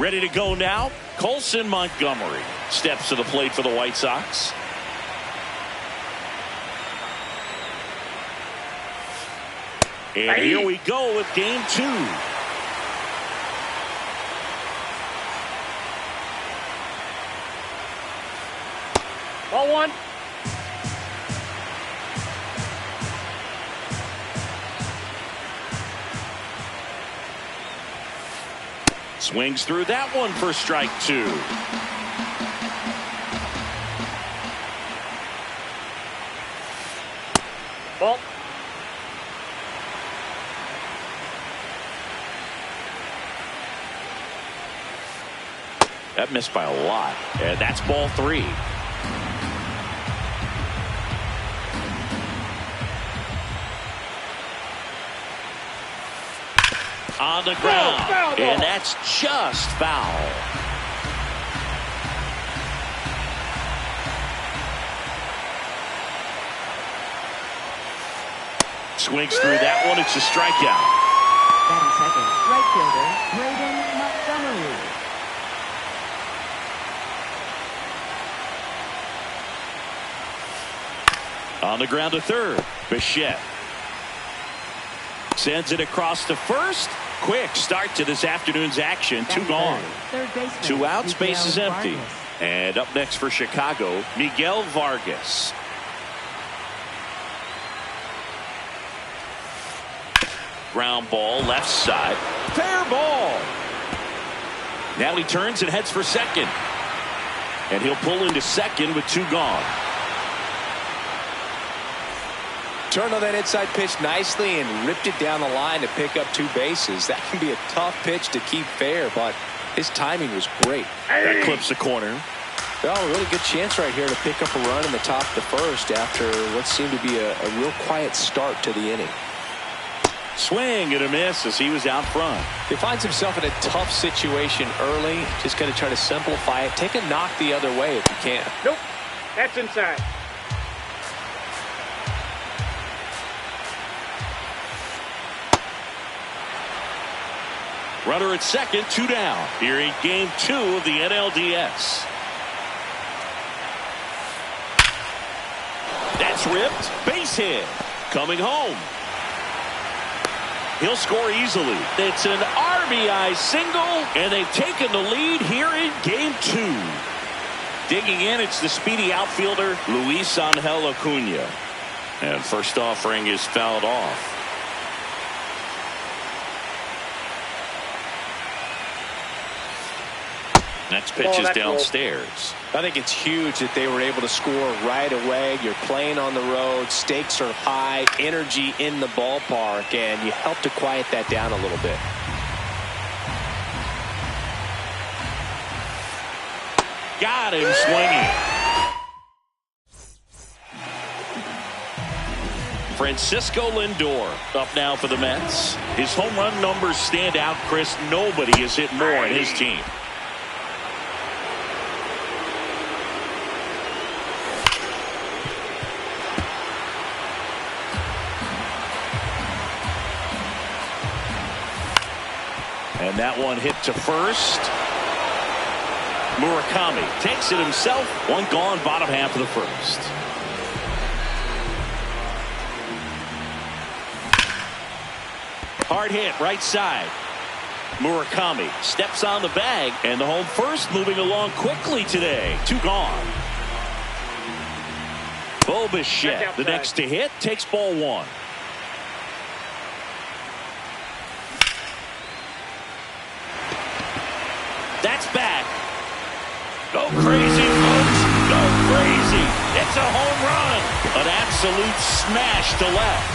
Ready to go now. Colson Montgomery steps to the plate for the White Sox. And here we go with game 2. Ball 1. Swings through that one for strike 2. Ball. That missed by a lot. And that's ball 3. On the ground. Foul ball. And that's just foul. Swings through that one. It's a strikeout. Batting second, right fielder, Braden Montgomery. On the ground to third. Bichette sends it across to first. Quick start to this afternoon's action. 2 gone. Third baseman, 2 outs, base is Miguel empty. Vargas. And up next for Chicago, Miguel Vargas. Ground ball, left side. Fair ball. Now he turns and heads for second. And he'll pull into second with 2 gone. Turned on that inside pitch nicely and ripped it down the line to pick up 2 bases. That can be a tough pitch to keep fair, but his timing was great. That clips the corner. Well, a really good chance right here to pick up a run in the top of the first after what seemed to be a real quiet start to the inning. Swing and a miss as he was out front. He finds himself in a tough situation early. Just got to try to simplify it. Take a knock the other way if you can. Nope. That's inside. Runner at second, 2 down. Here in game 2 of the NLDS. That's ripped. Base hit. Coming home. He'll score easily. It's an RBI single, and they've taken the lead here in game 2. Digging in, it's the speedy outfielder, Luis Angel Acuna. And first offering is fouled off. Next pitch is downstairs. I think it's huge that they were able to score right away. You're playing on the road. Stakes are high. Energy in the ballpark. And you help to quiet that down a little bit. Got him swinging. Francisco Lindor up now for the Mets. His home run numbers stand out, Chris. Nobody has hit more in his team. And that one hit to first. Murakami takes it himself. 1 gone, bottom half of the first. Hard hit, right side. Murakami steps on the bag, and the home first moving along quickly today. 2 gone. Bo Bichette, the next to hit, takes ball 1. That's back. Go crazy, folks. Go crazy. It's a home run. An absolute smash to left.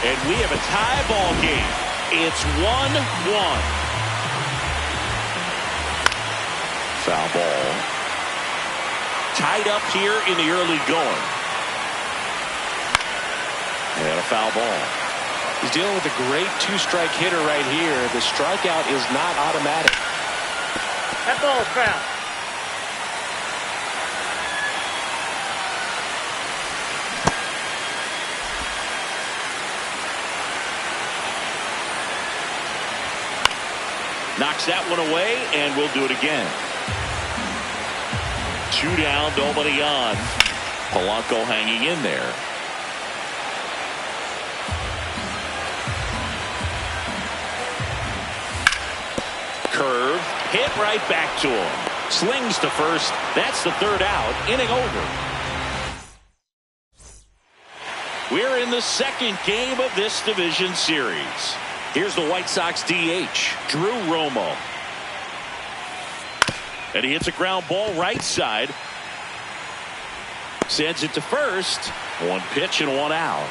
And we have a tie ball game. It's 1-1. Foul ball. Tied up here in the early going. And a foul ball. He's dealing with a great 2-strike hitter right here. The strikeout is not automatic. That ball is foul. Knocks that one away, and we'll do it again. 2 down, nobody on. Polanco hanging in there. Curve, hit right back to him. Slings to first. That's the 3rd out. Inning over. We're in the 2nd game of this division series. Here's the White Sox DH, Drew Romo. And he hits a ground ball right side. Sends it to first. 1 pitch and 1 out.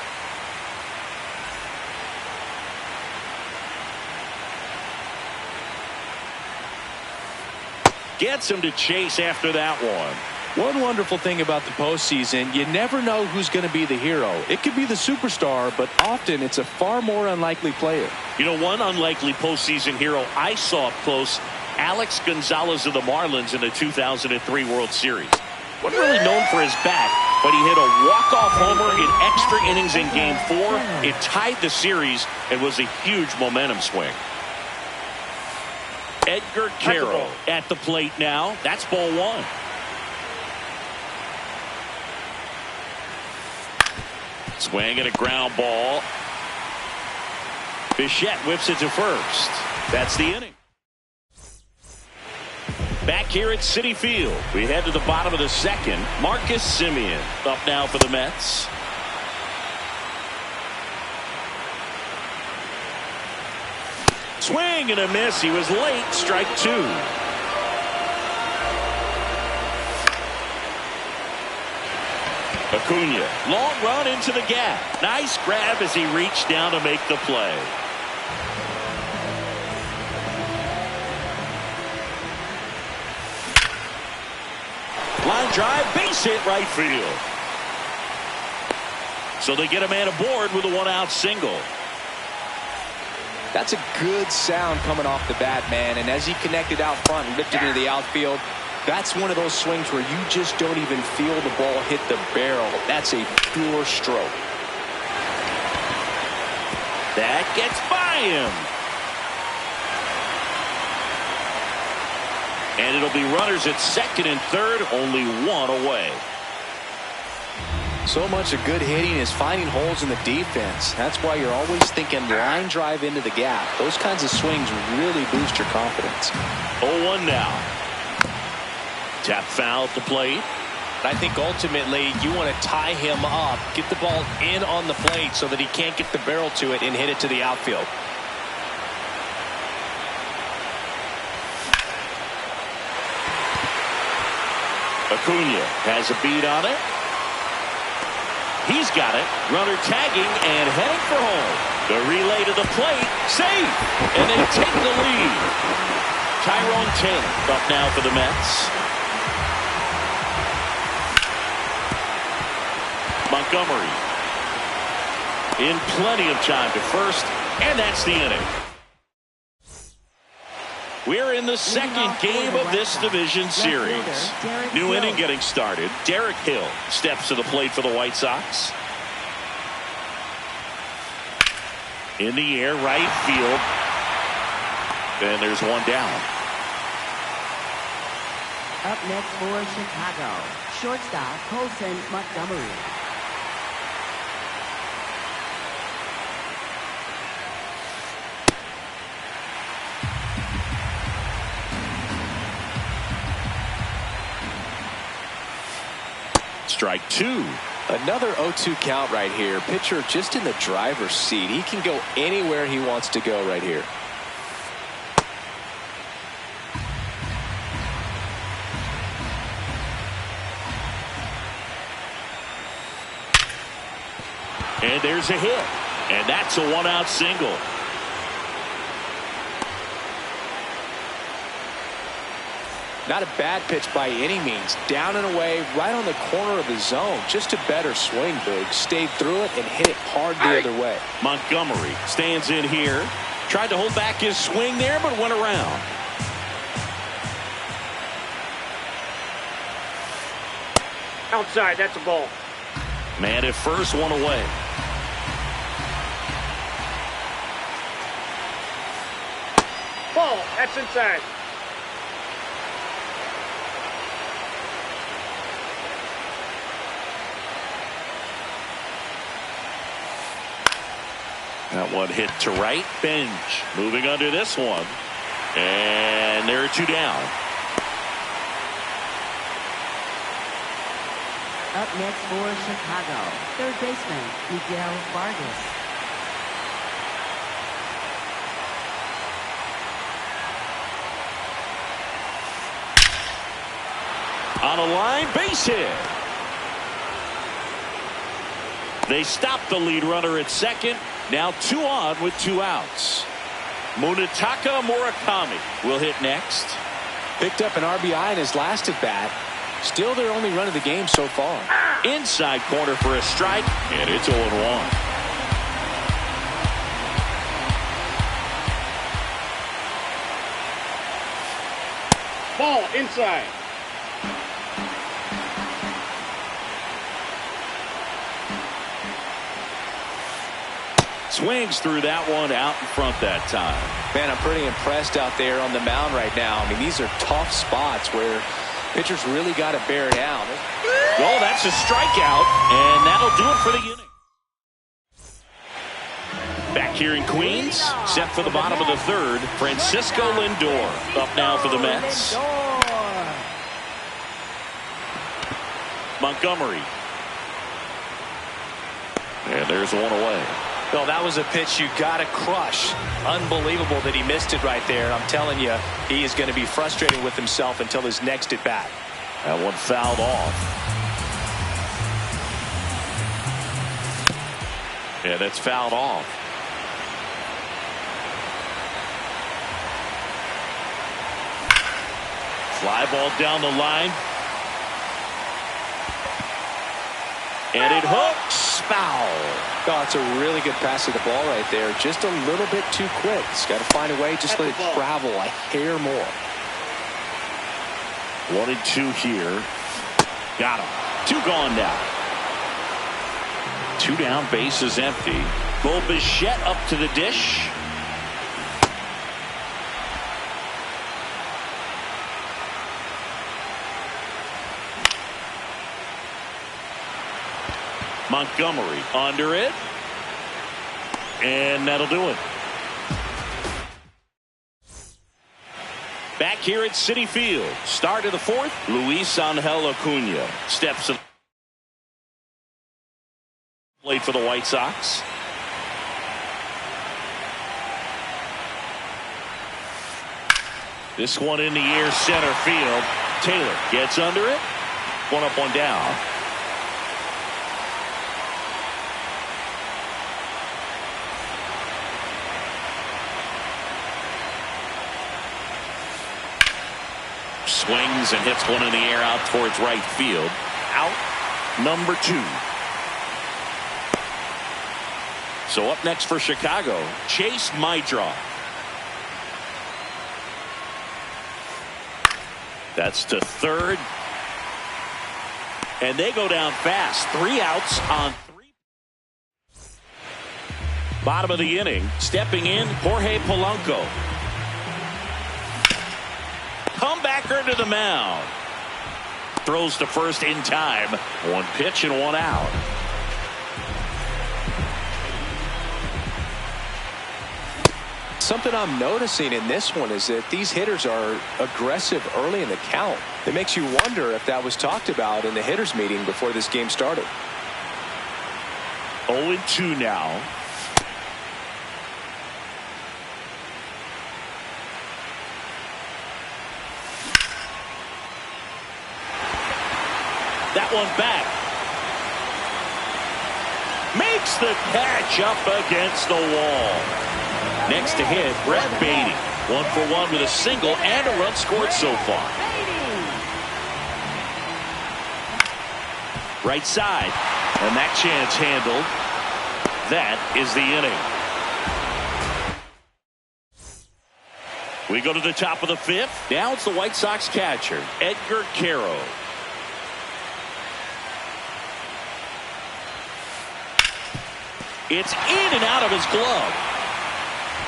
Gets him to chase after that one. One wonderful thing about the postseason, you never know who's going to be the hero. It could be the superstar, but often it's a far more unlikely player. You know, one unlikely postseason hero I saw up close, Alex Gonzalez of the Marlins in the 2003 World Series. Wasn't really known for his bat, but he hit a walk-off homer in extra innings in Game 4. It tied the series and was a huge momentum swing. Edgar Carroll at the plate now. That's ball 1. Swing and a ground ball. Bichette whips it to first. That's the inning. Back here at Citi Field, we head to the bottom of the 2nd. Marcus Semien up now for the Mets. Swing and a miss. He was late. Strike 2. Acuna, long run into the gap. Nice grab as he reached down to make the play. Line drive, base hit right field. So they get a man aboard with a 1-out single. That's a good sound coming off the bat, man. And as he connected out front and ripped it into the outfield, that's one of those swings where you just don't even feel the ball hit the barrel. That's a pure stroke. That gets by him. And it'll be runners at 2nd and 3rd, only 1 away. So much of good hitting is finding holes in the defense. That's why you're always thinking line drive into the gap. Those kinds of swings really boost your confidence. 0-1 now. Tap foul at the plate. I think ultimately you want to tie him up, get the ball in on the plate so that he can't get the barrel to it and hit it to the outfield. Acuna has a beat on it. He's got it. Runner tagging and heading for home. The relay to the plate. Safe. And they take the lead. Tyrone Taylor up now for the Mets. Montgomery in plenty of time to first, and that's the inning. We're in the 2nd game of this division series. New inning getting started. Derek Hill steps to the plate for the White Sox. In the air, right field. And there's 1 down. Up next for Chicago, shortstop Colson Montgomery. Strike 2. Another 0-2 count right here. Pitcher just in the driver's seat. He can go anywhere he wants to go right here. And there's a hit. And that's a 1-out single. Not a bad pitch by any means. Down and away, right on the corner of the zone. Just a better swing, Boog. Stayed through it and hit it hard the other way. Montgomery stands in here. Tried to hold back his swing there, but went around. Outside, that's a ball. Man at first, 1 away. Ball, That's inside. That one hit to right. Bench moving under this one. And there are two down. Up next for Chicago, third baseman, Miguel Vargas. On a line, base hit. They stop the lead runner at second. Now 2 on with 2 outs. Munetaka Murakami will hit next. Picked up an RBI in his last at bat. Still their only run of the game so far. Inside corner for a strike, and it's 0-1. Ball inside. Swings through that one out in front that time. Man, I'm pretty impressed out there on the mound right now. I mean, these are tough spots where pitchers really got to bear down. Oh, that's a strikeout, and that'll do it for the inning. Back here in Queens, set for the bottom of the third, Francisco Lindor up now for the Mets. Montgomery. And there's one away. Well, that was a pitch you got to crush. Unbelievable that he missed it right there. I'm telling you, he is going to be frustrated with himself until his next at bat. That one fouled off. Yeah, that's fouled off. Fly ball down the line. And it hooks. Foul. Oh, it's a really good pass of the ball right there. Just a little bit too quick. He's got to find a way. Just let it travel a hair more. 1-2 here. Got him. 2 gone now. 2 down, base is empty. Bo Bichette up to the dish. Montgomery under it. And that'll do it. Back here at Citi Field. Start of the 4th. Luis Angel Acuna steps in. Played for the White Sox. This one in the air, center field. Taylor gets under it. 1 up, 1 down. Swings and hits one in the air out towards right field. Out number 2. So up next for Chicago, Chase Maidra. That's to third. And they go down fast. 3 outs on 3. Bottom of the inning, stepping in, Jorge Polanco. Comebacker to the mound. Throws to first in time. 1 pitch and 1 out. Something I'm noticing in this one is that these hitters are aggressive early in the count. It makes you wonder if that was talked about in the hitters meeting before this game started. 0-2 now. That one back. Makes the catch up against the wall. Next to hit, Brett Beatty. 1 for 1 with a single and a run scored so far. Right side. And that chance handled. That is the inning. We go to the top of the 5th. Now it's the White Sox catcher, Edgar Quero. It's in and out of his glove.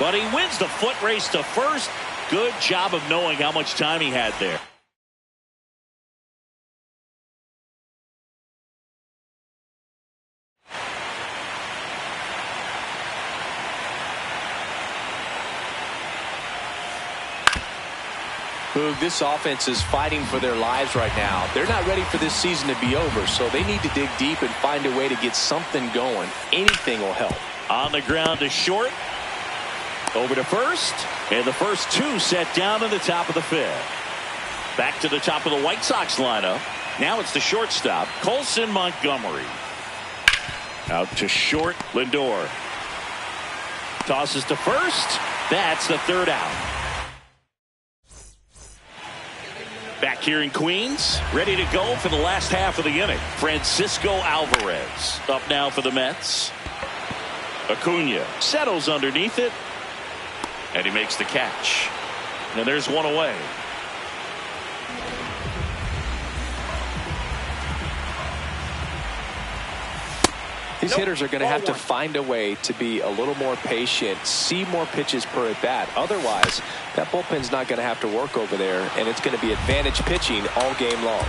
But he wins the foot race to first. Good job of knowing how much time he had there. Boog, this offense is fighting for their lives right now. They're not ready for this season to be over, so they need to dig deep and find a way to get something going. Anything will help. On the ground to short. Over to first. And the first two set down in the top of the fifth. Back to the top of the White Sox lineup. Now it's the shortstop, Colson Montgomery. Out to short, Lindor. Tosses to first. That's the third out. Back here in Queens, ready to go for the last half of the inning. Francisco Alvarez up now for the Mets. Acuna settles underneath it, and he makes the catch. And there's one away. These hitters are going to have to find a way to be a little more patient, see more pitches per at bat. Otherwise, that bullpen's not going to have to work over there, and it's going to be advantage pitching all game long.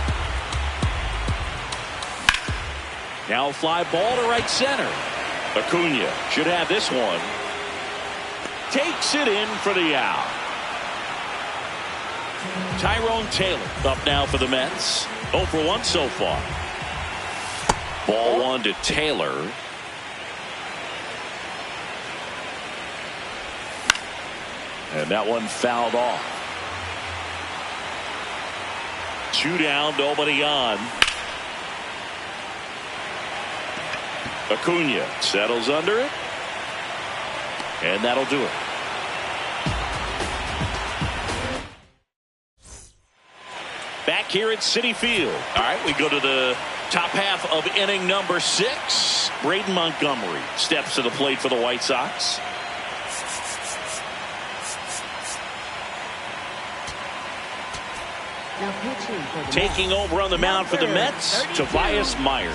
Now fly ball to right center. Acuna should have this one. Takes it in for the out. Tyrone Taylor up now for the Mets. 0 for 1 so far. Ball one to Taylor. And that one fouled off. 2 down, nobody on. Acuna settles under it. And that'll do it. Back here at Citi Field. All right, we go to the top half of inning number 6. Braden Montgomery steps to the plate for the White Sox. Taking over on the mound for the Mets, Tobias Myers.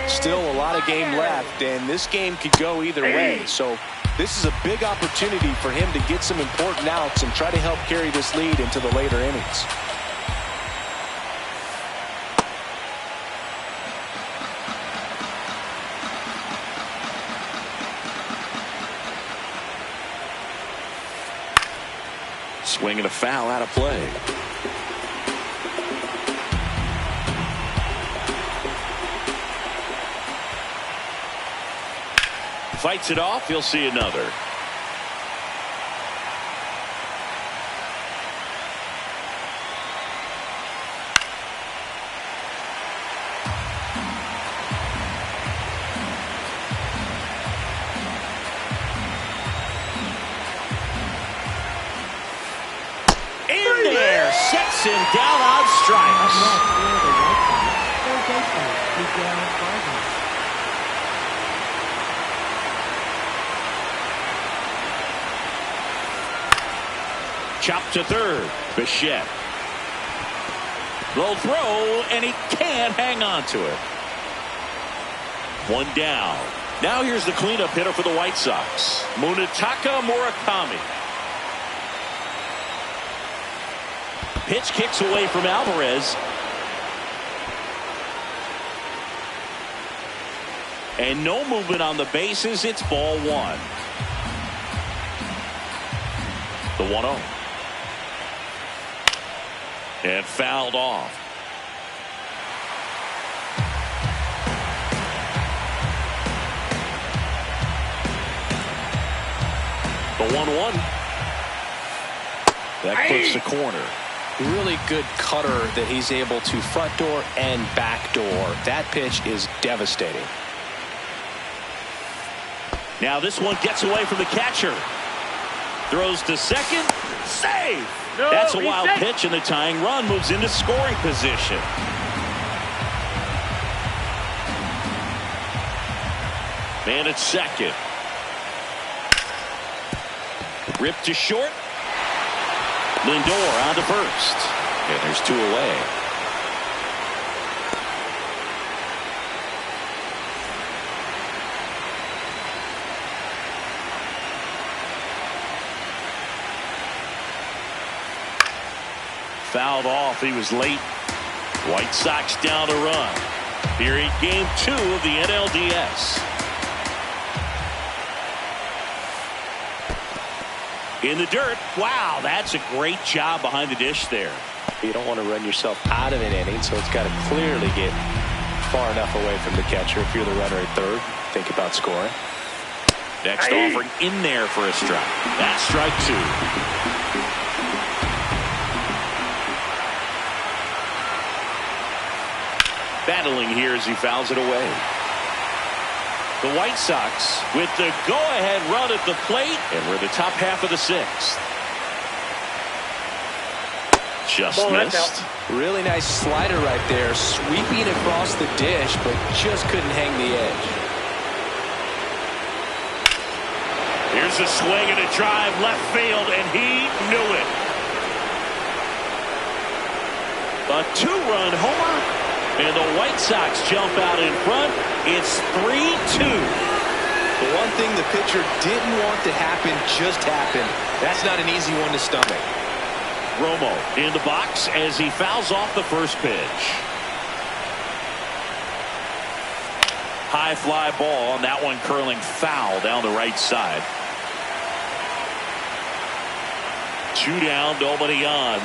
Still a lot of game left, and this game could go either way. So this is a big opportunity for him to get some important outs and try to help carry this lead into the later innings. Swinging a foul out of play. Fights it off. He'll see another. In there, sets him down on strikes. Chop to third. Bichette. Low throw, and he can't hang on to it. 1 down. Now here's the cleanup hitter for the White Sox, Munetaka Murakami. Pitch kicks away from Alvarez. And no movement on the bases. It's ball 1. The 1-0. And fouled off. The 1-1. That clips the corner. Really good cutter that he's able to front door and back door. That pitch is devastating. Now this one gets away from the catcher. Throws to second. Save! No, that's a wild pitch, and the tying run moves into scoring position. Man at second. Ripped to short. Lindor on to first. And there's 2 away. Fouled off. He was late. White Sox down a run. Here in game 2 of the NLDS. In the dirt. Wow, that's a great job behind the dish there. You don't want to run yourself out of an inning, so it's got to clearly get far enough away from the catcher. If you're the runner at third, think about scoring. Next offering in there for a strike. That's strike 2. Battling here as he fouls it away. The White Sox with the go-ahead run at the plate, and we're in the top half of the 6th. Just missed. Really nice slider right there, sweeping across the dish, but just couldn't hang the edge. Here's a swing and a drive left field, and he knew it. A 2-run homer, and the White Sox jump out in front. It's 3-2. The one thing the pitcher didn't want to happen just happened. That's not an easy one to stomach. Romo in the box as he fouls off the first pitch. High fly ball, and that one curling foul down the right side. 2 down, nobody on.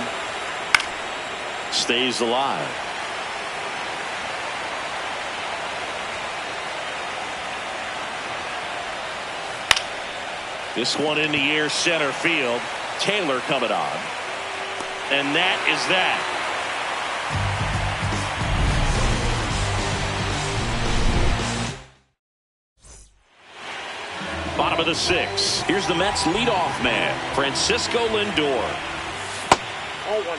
Stays alive. This one in the air, center field. Taylor coming on. And that is that. Bottom of the 6th. Here's the Mets leadoff man, Francisco Lindor. 0-1.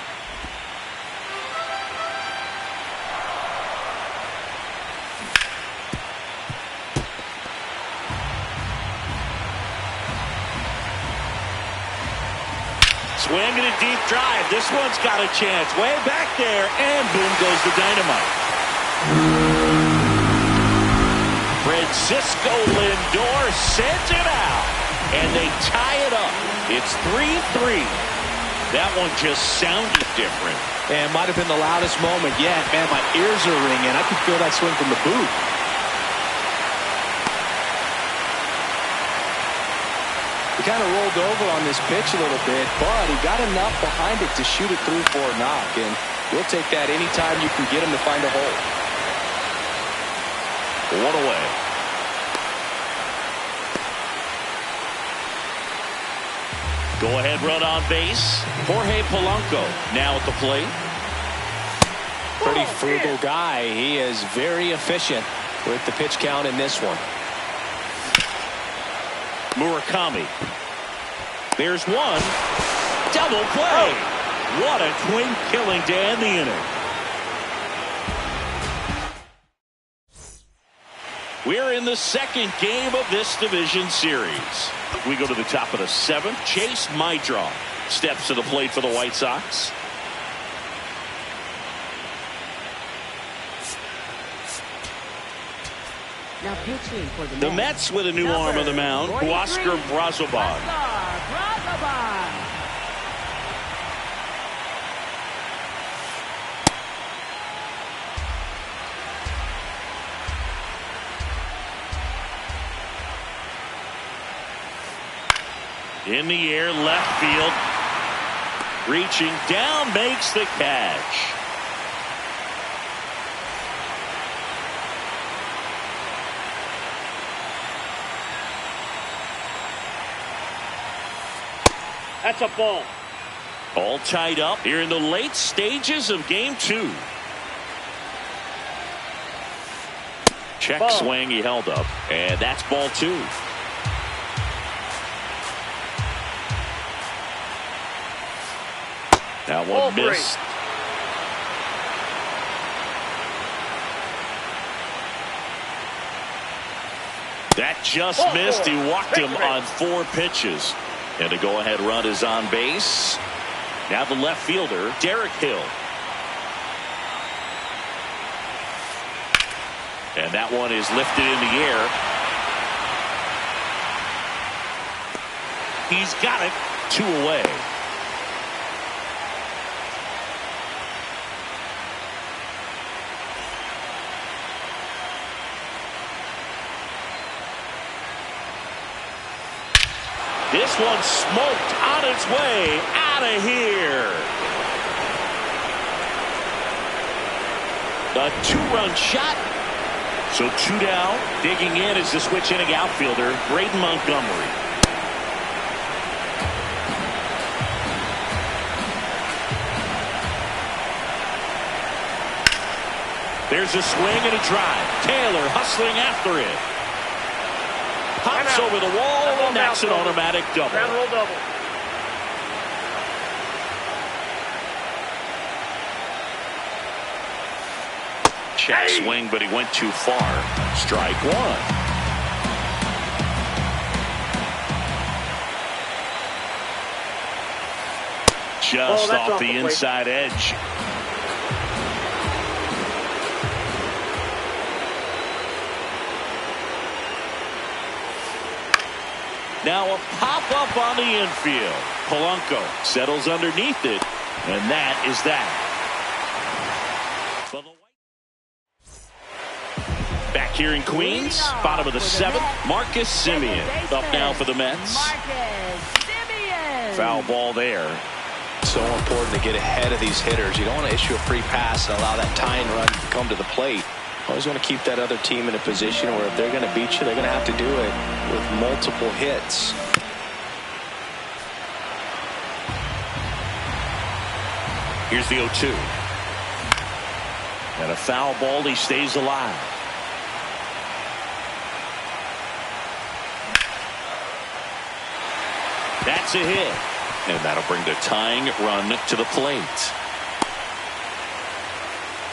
Swing and a deep drive. This one's got a chance. Way back there, and boom goes the dynamite. Francisco Lindor sends it out, and they tie it up. It's 3-3. That one just sounded different. And might have been the loudest moment yet. Man, my ears are ringing. I could feel that swing from the booth. He kind of rolled over on this pitch a little bit, but he got enough behind it to shoot it through for a knock, and we'll take that anytime you can get him to find a hole. 1 away. Go ahead run on base. Jorge Polanco now at the plate. Pretty frugal guy. He is very efficient with the pitch count in this one. Murakami. There's one. Double play. What a twin killing to end the inning. We're in the 2nd game of this division series. We go to the top of the 7th. Chase Maidron steps to the plate for the White Sox. Now pitching for The Mets with a new arm on the mound, Oscar Brazoban. In the air, left field. Reaching down, makes the catch. That's a ball. All tied up here in the late stages of game 2. Check ball. Swing, he held up, and that's ball 2. That one missed. That just missed. He walked him on 4 pitches. And the go-ahead run is on base. Now the left fielder, Derek Hill. And that one is lifted in the air. He's got it. 2 away. This one smoked on its way out of here. A two-run shot. So 2 down. Digging in is the switch inning outfielder, Braden Montgomery. There's a swing and a drive. Taylor hustling after it. Pops over the wall, and that's an automatic double. Ground roll double. Check swing, but he went too far. Strike one. Just off the inside edge. Now a pop-up on the infield. Polanco settles underneath it, and that is that. Back here in Queens, bottom of the 7th, Marcus Semien up now for the Mets. Foul ball there. So important to get ahead of these hitters. You don't want to issue a free pass and allow that tying run to come to the plate. Always want to keep that other team in a position where if they're going to beat you, they're going to have to do it with multiple hits. Here's the 0-2. And a foul ball, he stays alive. That's a hit. And that'll bring the tying run to the plate.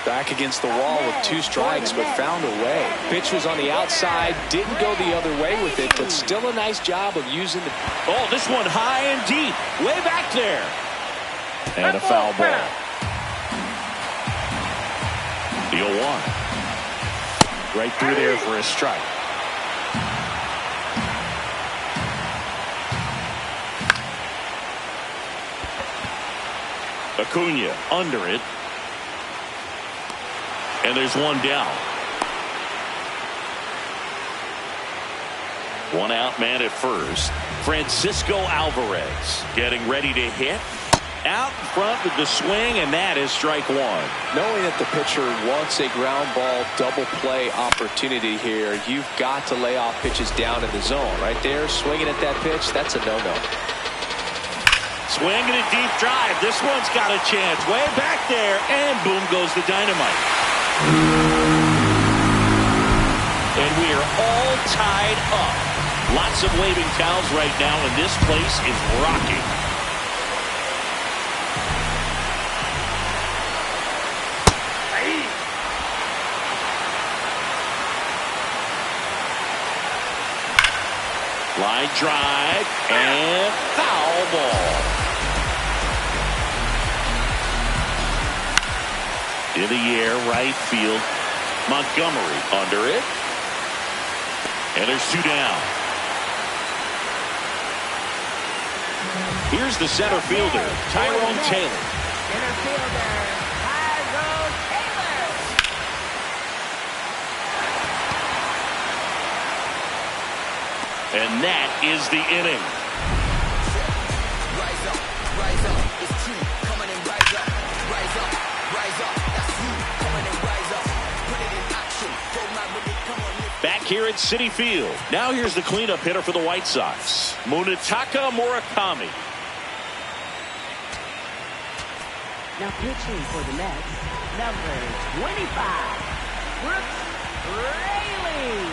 Back against the wall with 2 strikes, but found a way. Pitch was on the outside, didn't go the other way with it, but still a nice job of using the... Oh, this one high and deep, way back there. And a foul ball. The 0-1. Right through there for a strike. Acuna under it. And there's one down. 1 out, man at first. Francisco Alvarez getting ready to hit. Out in front with the swing, and that is strike 1. Knowing that the pitcher wants a ground ball double play opportunity here, you've got to lay off pitches down in the zone. Right there, swinging at that pitch, that's a no-no. Swing and a deep drive. This one's got a chance. Way back there, and boom goes the dynamite. And we are all tied up. Lots of waving towels right now, and this place is rocking. Line drive and foul ball. In the air, right field. Montgomery under it. And there's 2 down. Here's the center fielder, Tyrone Taylor. Center fielder, Tyrone Taylor. And that is the inning. Rise up, it's true. Come on and rise up, rise up, rise up. That's you. Come on and rise up. Put it in action. Go mad with it. Come on. Back here at Citi Field. Now here's the cleanup hitter for the White Sox, Munetaka Murakami. Now pitching for the Mets, number 25, Brooks Raley.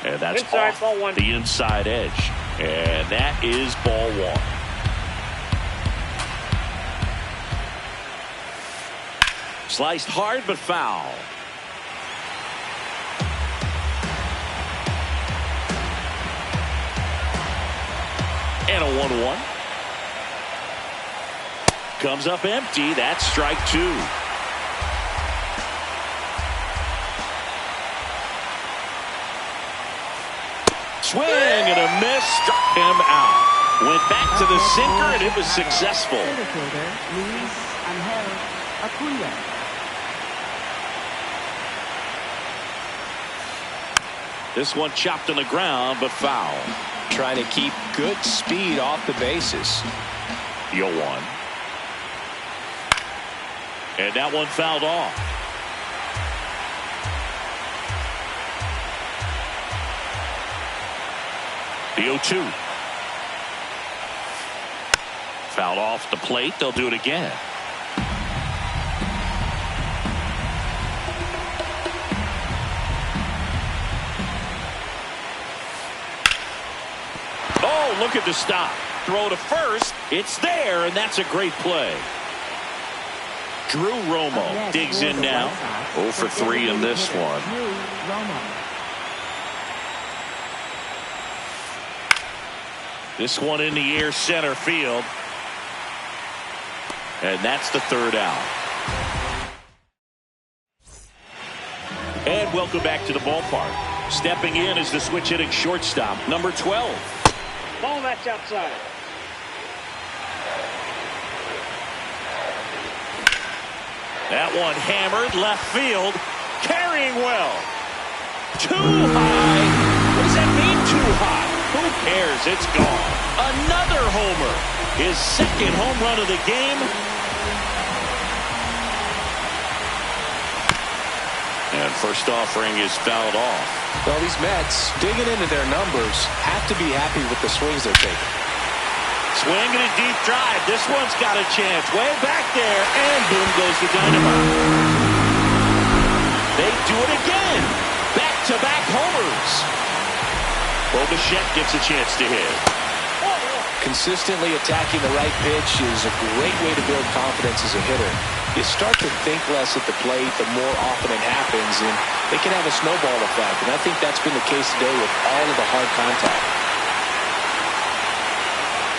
And that's Inside, off ball 1. the inside edge. And that is ball 1. Sliced hard but foul. And a 1-1. Comes up empty. That's strike 2. Swing and a miss. Struck him out. Went back to the sinker, and it was successful. Center fielder, Luis Angel Acuna. This one chopped on the ground, but foul. Trying to keep good speed off the bases. The 0-1. And that one fouled off. The 0-2. Fouled off the plate. They'll do it again. Oh, look at the stop. Throw to first. It's there, and that's a great play. Drew Romo digs in now. 0 for 3 in this one. This one in the air, center field. And that's the third out. And welcome back to the ballpark. Stepping in is the switch hitting shortstop, number 12. Ball that's outside. That one hammered left field. Carrying well. Too high. What does that mean, too high? Who cares? It's gone. Another homer. His second home run of the game. And first offering is fouled off. Well, these Mets, digging into their numbers, have to be happy with the swings they're taking. Swing and a deep drive. This one's got a chance. Way back there. And boom goes the dynamite. They do it again. Back-to-back homers. Bichette gets a chance to hit. Consistently attacking the right pitch is a great way to build confidence as a hitter. You start to think less at the plate the more often it happens, and they can have a snowball effect. And I think that's been the case today with all of the hard contact.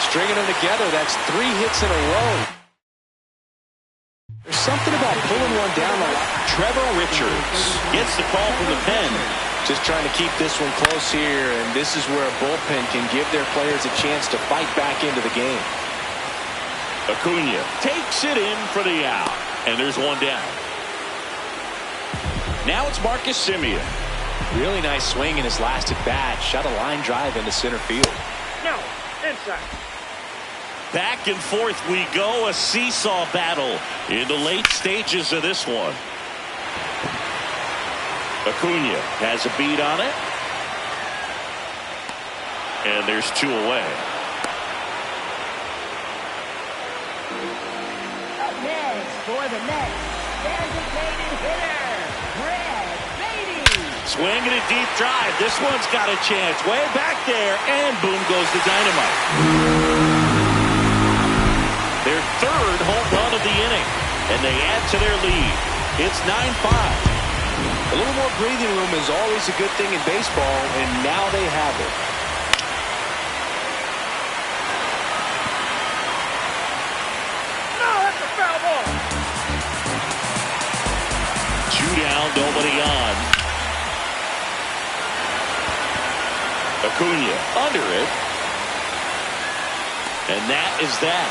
Stringing them together, that's 3 hits in a row. There's something about pulling one down the line. Trevor Richards gets the call from the pen. Just trying to keep this one close here, and this is where a bullpen can give their players a chance to fight back into the game. Acuna takes it in for the out, and there's one down. Now it's Marcus Semien. Really nice swing in his last at bat. Shot a line drive into center field. No, inside. Back and forth we go, a seesaw battle in the late stages of this one. Acuna has a beat on it. And there's 2 away. Up next for the Mets, designated hitter, Brad Beatty. Swing and a deep drive. This one's got a chance. Way back there. And boom goes the dynamite. Their 3rd home run of the inning. And they add to their lead. It's 9-5. A little more breathing room is always a good thing in baseball, and now they have it. No, that's a foul ball. 2 down, nobody on. Acuna under it. And that is that.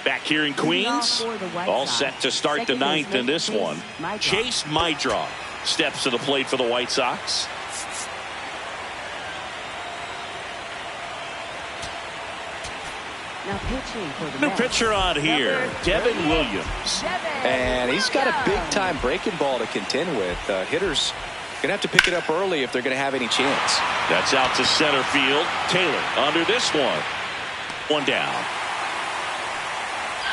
Back here in Queens, all set to start the 9th in this one. Chase Maidra steps to the plate for the White Sox. Now pitching for the New Mets, pitcher on here, Devin Williams. And he's got a big-time breaking ball to contend with. Hitters going to have to pick it up early if they're going to have any chance. That's out to center field. Taylor under this one. 1 down.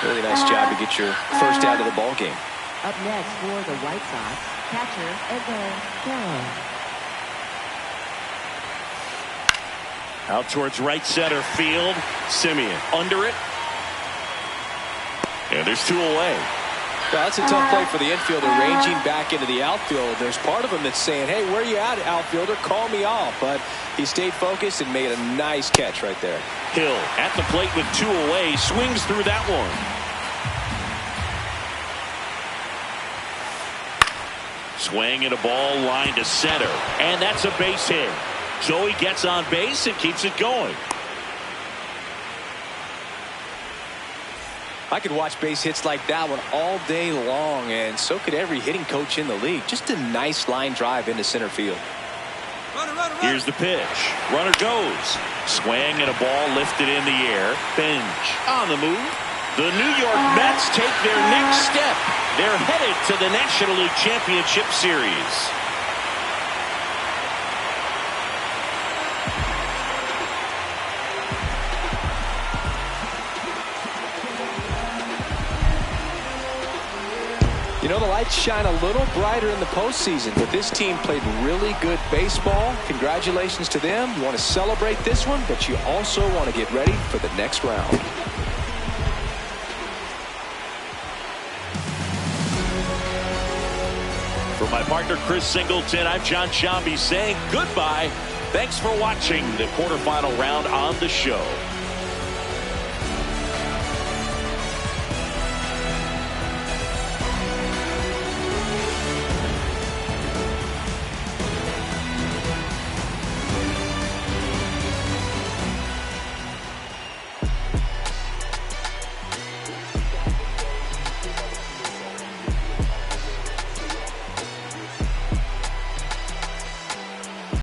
Really nice job to get your first out of the ball game. Up next for the White Sox, catcher Edgar Gallo. Out towards right center field. Semien under it. And there's 2 away. Well, that's a tough play for the infielder, ranging back into the outfield. There's part of him that's saying, hey, where are you at, outfielder? Call me off. But he stayed focused and made a nice catch right there. Hill at the plate with 2 away. Swings through that one. Swing and a ball line to center. And that's a base hit. So he gets on base and keeps it going. I could watch base hits like that one all day long, and so could every hitting coach in the league. Just a nice line drive into center field. Here's the pitch. Runner goes. Swing and a ball lifted in the air. Bench on the move. The New York Mets take their next step. They're headed to the National League Championship Series. You know, the lights shine a little brighter in the postseason, but this team played really good baseball. Congratulations to them. You want to celebrate this one, but you also want to get ready for the next round. For my partner, Chris Singleton, I'm John Shambi saying goodbye. Thanks for watching the quarterfinal round on the show.